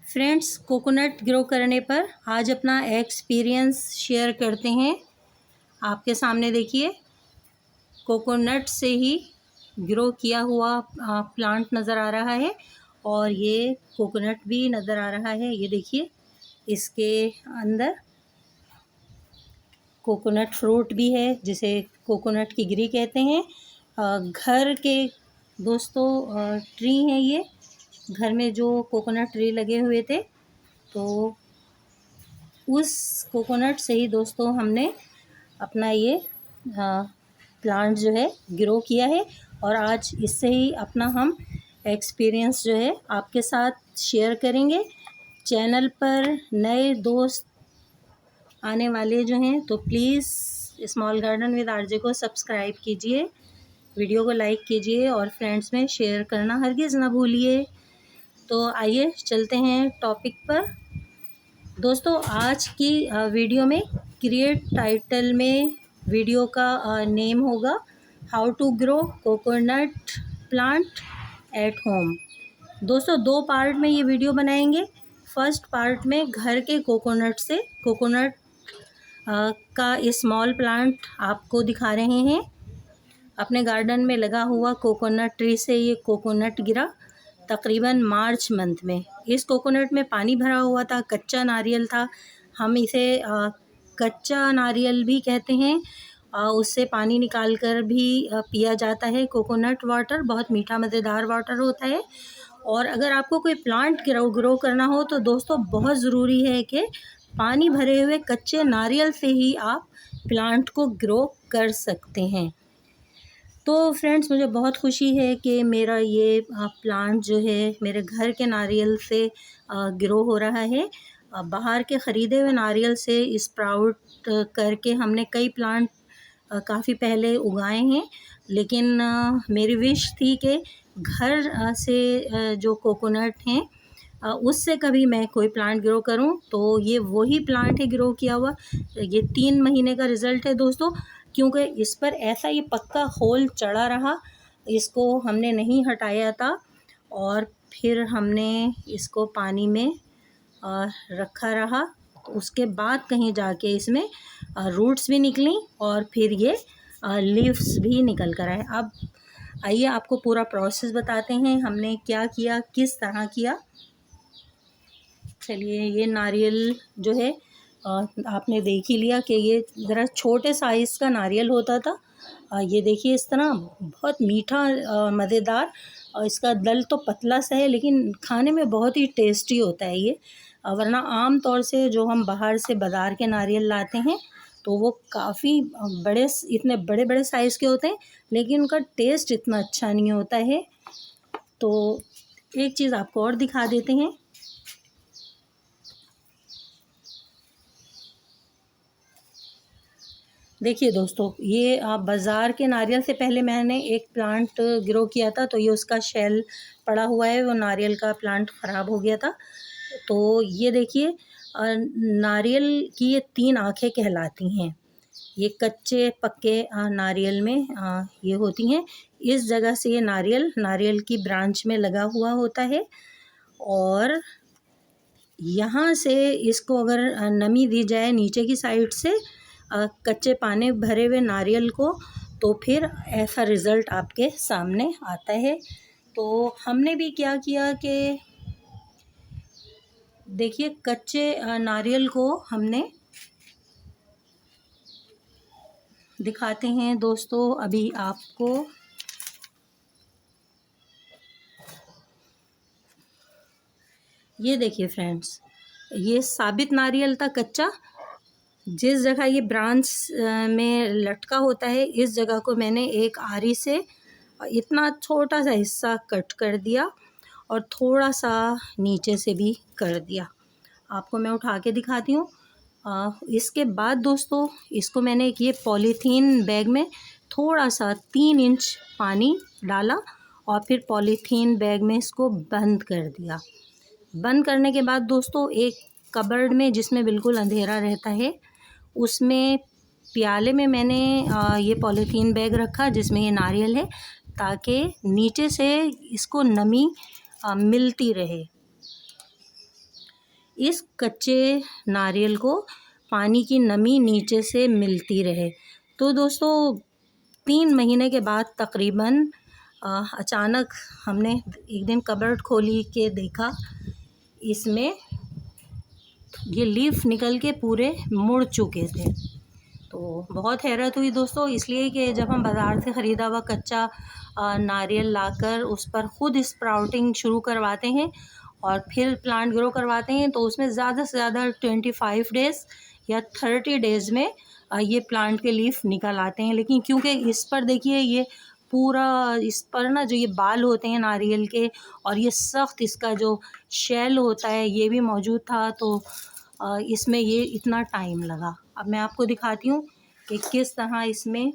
Friends, coconut grow करने पर आज अपना एक्सपीरियंस शेयर करते हैं। आपके सामने देखिए, कोकोनट से ही ग्रो किया हुआ प्लांट नज़र आ रहा है और ये कोकोनट भी नज़र आ रहा है। ये देखिए, इसके अंदर कोकोनट फ्रूट भी है, जिसे कोकोनट की गिरी कहते हैं। घर के दोस्तों ट्री हैं ये। घर में जो कोकोनट ट्री लगे हुए थे, तो उस कोकोनट से ही दोस्तों हमने अपना ये प्लांट जो है ग्रो किया है और आज इससे ही अपना हम एक्सपीरियंस जो है आपके साथ शेयर करेंगे। चैनल पर नए दोस्त आने वाले जो हैं तो please small garden with RJ को सब्सक्राइब कीजिए, वीडियो को लाइक कीजिए और फ्रेंड्स में शेयर करना हरगिज़ ना भूलिए। तो आइए चलते हैं टॉपिक पर। दोस्तों, आज की वीडियो में क्रिएट टाइटल में वीडियो का नेम होगा how to grow coconut plant at home. दोस्तों, 2 पार्ट में ये वीडियो बनाएंगे। फर्स्ट पार्ट में घर के कोकोनट से कोकोनट का स्मॉल प्लांट आपको दिखा रहे हैं। अपने गार्डन में लगा हुआ कोकोनट ट्री से ये कोकोनट गिरा तकरीबन मार्च मंथ में। इस कोकोनट में पानी भरा हुआ था, कच्चा नारियल था। हम इसे कच्चा नारियल भी कहते हैं। उससे पानी निकाल कर भी पिया जाता है। कोकोनट वाटर बहुत मीठा मज़ेदार वाटर होता है। और अगर आपको कोई प्लांट ग्रो करना हो तो दोस्तों बहुत ज़रूरी है कि पानी भरे हुए कच्चे नारियल से ही आप प्लांट को ग्रो कर सकते हैं। तो फ्रेंड्स, मुझे बहुत खुशी है कि मेरा ये प्लांट जो है मेरे घर के नारियल से ग्रो हो रहा है। बाहर के ख़रीदे हुए नारियल से स्प्राउट करके हमने कई प्लांट काफ़ी पहले उगाए हैं, लेकिन मेरी विश थी कि घर से जो कोकोनट हैं उससे कभी मैं कोई प्लांट ग्रो करूं। तो ये वही प्लांट है ग्रो किया हुआ। ये 3 महीने का रिज़ल्ट है दोस्तों, क्योंकि इस पर ऐसा ये पक्का होल चढ़ा रहा, इसको हमने नहीं हटाया था और फिर हमने इसको पानी में रखा रहा। तो उसके बाद कहीं जाके इसमें रूट्स भी निकली और फिर ये लीव्स भी निकल कर आए। अब आइए आपको पूरा प्रोसेस बताते हैं, हमने क्या किया, किस तरह किया। चलिए, ये नारियल जो है आपने देख ही लिया कि ये ज़रा छोटे साइज़ का नारियल होता था। ये देखिए, इस तरह बहुत मीठा मज़ेदार, और इसका दल तो पतला सा है लेकिन खाने में बहुत ही टेस्टी होता है ये। वरना आम तौर से जो हम बाहर से बाज़ार के नारियल लाते हैं तो वो काफ़ी बड़े, इतने बड़े बड़े साइज़ के होते हैं, लेकिन उनका टेस्ट इतना अच्छा नहीं होता है। तो एक चीज़ आपको और दिखा देते हैं। देखिए दोस्तों, ये बाज़ार के नारियल से पहले मैंने एक प्लांट ग्रो किया था, तो ये उसका शेल पड़ा हुआ है, वो नारियल का प्लांट ख़राब हो गया था। तो ये देखिए, नारियल की ये 3 आँखें कहलाती हैं। ये कच्चे पक्के नारियल में ये होती हैं। इस जगह से ये नारियल की ब्रांच में लगा हुआ होता है और यहाँ से इसको अगर नमी दी जाए नीचे की साइड से कच्चे पानी भरे हुए नारियल को, तो फिर ऐसा रिज़ल्ट आपके सामने आता है। तो हमने भी क्या किया कि देखिए, कच्चे नारियल को हमने दिखाते हैं दोस्तों अभी आपको। ये देखिए फ्रेंड्स, ये साबित नारियल था कच्चा। जिस जगह ये ब्रांच में लटका होता है, इस जगह को मैंने एक आरी से इतना छोटा सा हिस्सा कट कर दिया और थोड़ा सा नीचे से भी कर दिया। आपको मैं उठा के दिखाती हूँ। इसके बाद दोस्तों, इसको मैंने एक ये पॉलीथीन बैग में थोड़ा सा 3 इंच पानी डाला और फिर पॉलीथीन बैग में इसको बंद कर दिया। बंद करने के बाद दोस्तों, एक कबर्ड में जिसमें बिल्कुल अंधेरा रहता है, उसमें प्याले में मैंने ये पॉलीथीन बैग रखा जिसमें ये नारियल है, ताकि नीचे से इसको नमी मिलती रहे। इस कच्चे नारियल को पानी की नमी नीचे से मिलती रहे। तो दोस्तों 3 महीने के बाद तकरीबन अचानक हमने एक दिन कबर्ड खोली के देखा, इसमें ये लीफ निकल के पूरे मुड़ चुके थे। तो बहुत हैरत हुई दोस्तों, इसलिए कि जब हम बाज़ार से ख़रीदा हुआ कच्चा नारियल लाकर उस पर ख़ुद स्प्राउटिंग शुरू करवाते हैं और फिर प्लांट ग्रो करवाते हैं, तो उसमें ज़्यादा से ज़्यादा 25 डेज़ या 30 डेज़ में ये प्लांट के लीफ निकल आते हैं। लेकिन क्योंकि इस पर देखिए ये पूरा, इस पर ना जो ये बाल होते हैं नारियल के और ये सख्त इसका जो शेल होता है ये भी मौजूद था, तो इसमें ये इतना टाइम लगा। अब मैं आपको दिखाती हूँ कि किस तरह इसमें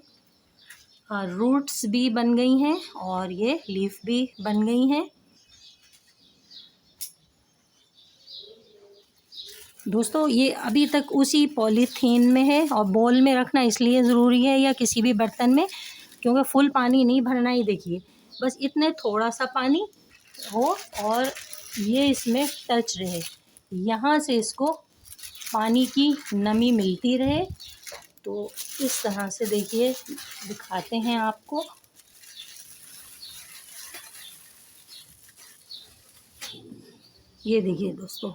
रूट्स भी बन गई हैं और ये लीफ भी बन गई हैं। दोस्तों ये अभी तक उसी पॉलीथीन में है और बॉल में रखना इसलिए ज़रूरी है या किसी भी बर्तन में, क्योंकि फुल पानी नहीं भरना ही, देखिए बस इतने थोड़ा सा पानी हो और ये इसमें टच रहे, यहाँ से इसको पानी की नमी मिलती रहे। तो इस तरह से देखिए दिखाते हैं आपको। ये देखिए दोस्तों,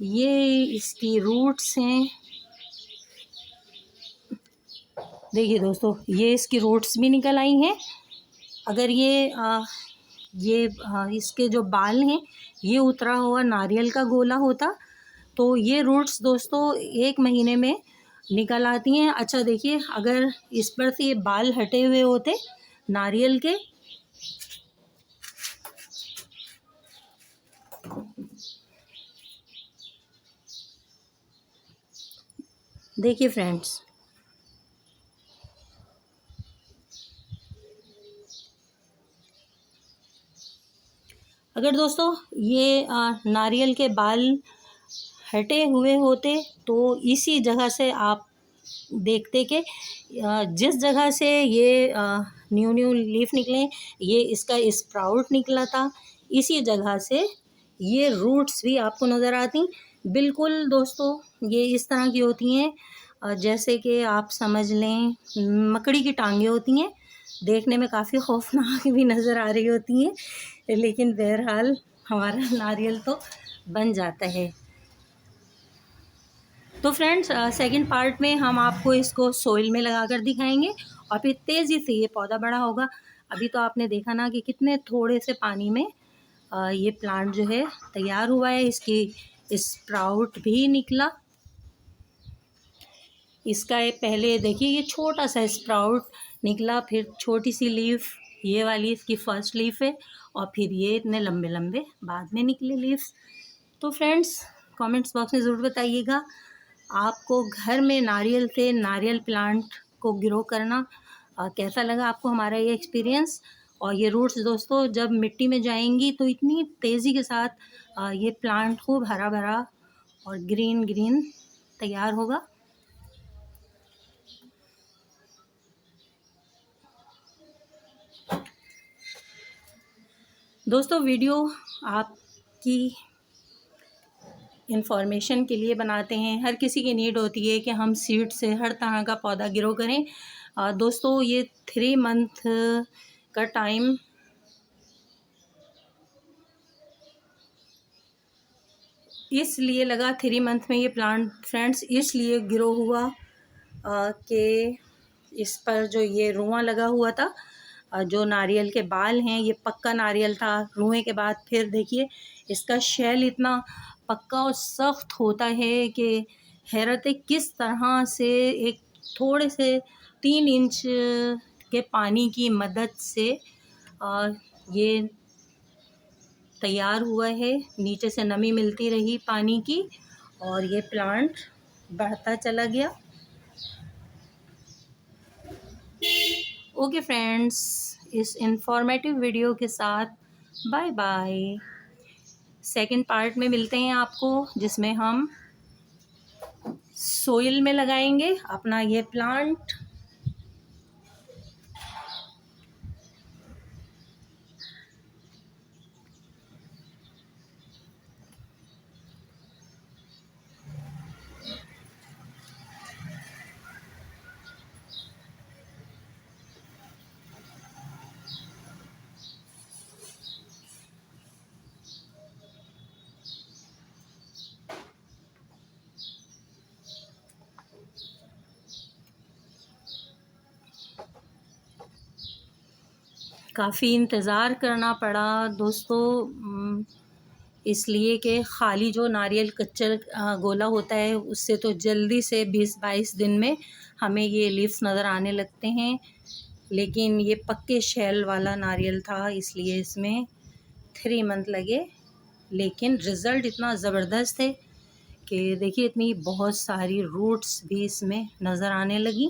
ये इसकी रूट्स हैं। देखिए दोस्तों ये इसकी रूट्स भी निकल आई हैं। अगर इसके जो बाल हैं ये उतरा हुआ नारियल का गोला होता तो ये रूट्स दोस्तों 1 महीने में निकल आती हैं। अच्छा देखिए, अगर इस पर से ये बाल हटे हुए होते नारियल के, देखिए फ्रेंड्स, अगर दोस्तों ये नारियल के बाल हटे हुए होते तो इसी जगह से आप देखते कि जिस जगह से ये न्यू न्यू लीफ निकले, ये इसका स्प्राउट निकला था, इसी जगह से ये रूट्स भी आपको नज़र आती। बिल्कुल दोस्तों ये इस तरह की होती हैं जैसे कि आप समझ लें मकड़ी की टांगें होती हैं, देखने में काफ़ी खौफनाक भी नज़र आ रही होती हैं, लेकिन बहरहाल हमारा नारियल तो बन जाता है। तो फ्रेंड्स सेकंड पार्ट में हम आपको इसको सोइल में लगा कर दिखाएंगे और फिर तेज़ी से ये पौधा बड़ा होगा। अभी तो आपने देखा ना कि कितने थोड़े से पानी में ये प्लांट जो है तैयार हुआ है, इसकी स्प्राउट भी निकला। इसका ये पहले देखिए ये छोटा सा स्प्राउट निकला, फिर छोटी सी लीफ, ये वाली इसकी फर्स्ट लीफ है, और फिर ये इतने लंबे लंबे बाद में निकले लीव्स। तो फ्रेंड्स कमेंट्स बॉक्स में ज़रूर बताइएगा आपको घर में नारियल से नारियल प्लांट को ग्रो करना कैसा लगा आपको हमारा ये एक्सपीरियंस। और ये रूट्स दोस्तों जब मिट्टी में जाएंगी तो इतनी तेज़ी के साथ ये प्लांट खूब हरा भरा और ग्रीन ग्रीन तैयार होगा। दोस्तों वीडियो आपकी इंफॉर्मेशन के लिए बनाते हैं, हर किसी की नीड होती है कि हम सीड से हर तरह का पौधा ग्रो करें। दोस्तों ये 3 मंथ का टाइम इसलिए लगा, 3 मंथ में ये प्लांट फ्रेंड्स इसलिए ग्रो हुआ कि इस पर जो ये रुआं लगा हुआ था, जो नारियल के बाल हैं ये पक्का नारियल था। रुएं के बाद फिर देखिए इसका शेल इतना पक्का और सख्त होता है कि हैरत है किस तरह से एक थोड़े से 3 इंच के पानी की मदद से ये तैयार हुआ है। नीचे से नमी मिलती रही पानी की और ये प्लांट बढ़ता चला गया। ओके फ्रेंड्स, इस इंफॉर्मेटिव वीडियो के साथ बाय बाय। सेकंड पार्ट में मिलते हैं आपको, जिसमें हम सोइल में लगाएंगे अपना ये प्लांट। काफ़ी इंतज़ार करना पड़ा दोस्तों, इसलिए कि खाली जो नारियल कच्चा गोला होता है उससे तो जल्दी से 20-22 दिन में हमें ये लीव्स नज़र आने लगते हैं, लेकिन ये पक्के शेल वाला नारियल था इसलिए इसमें 3 मंथ लगे। लेकिन रिज़ल्ट इतना ज़बरदस्त है कि देखिए इतनी बहुत सारी रूट्स भी इसमें नज़र आने लगी।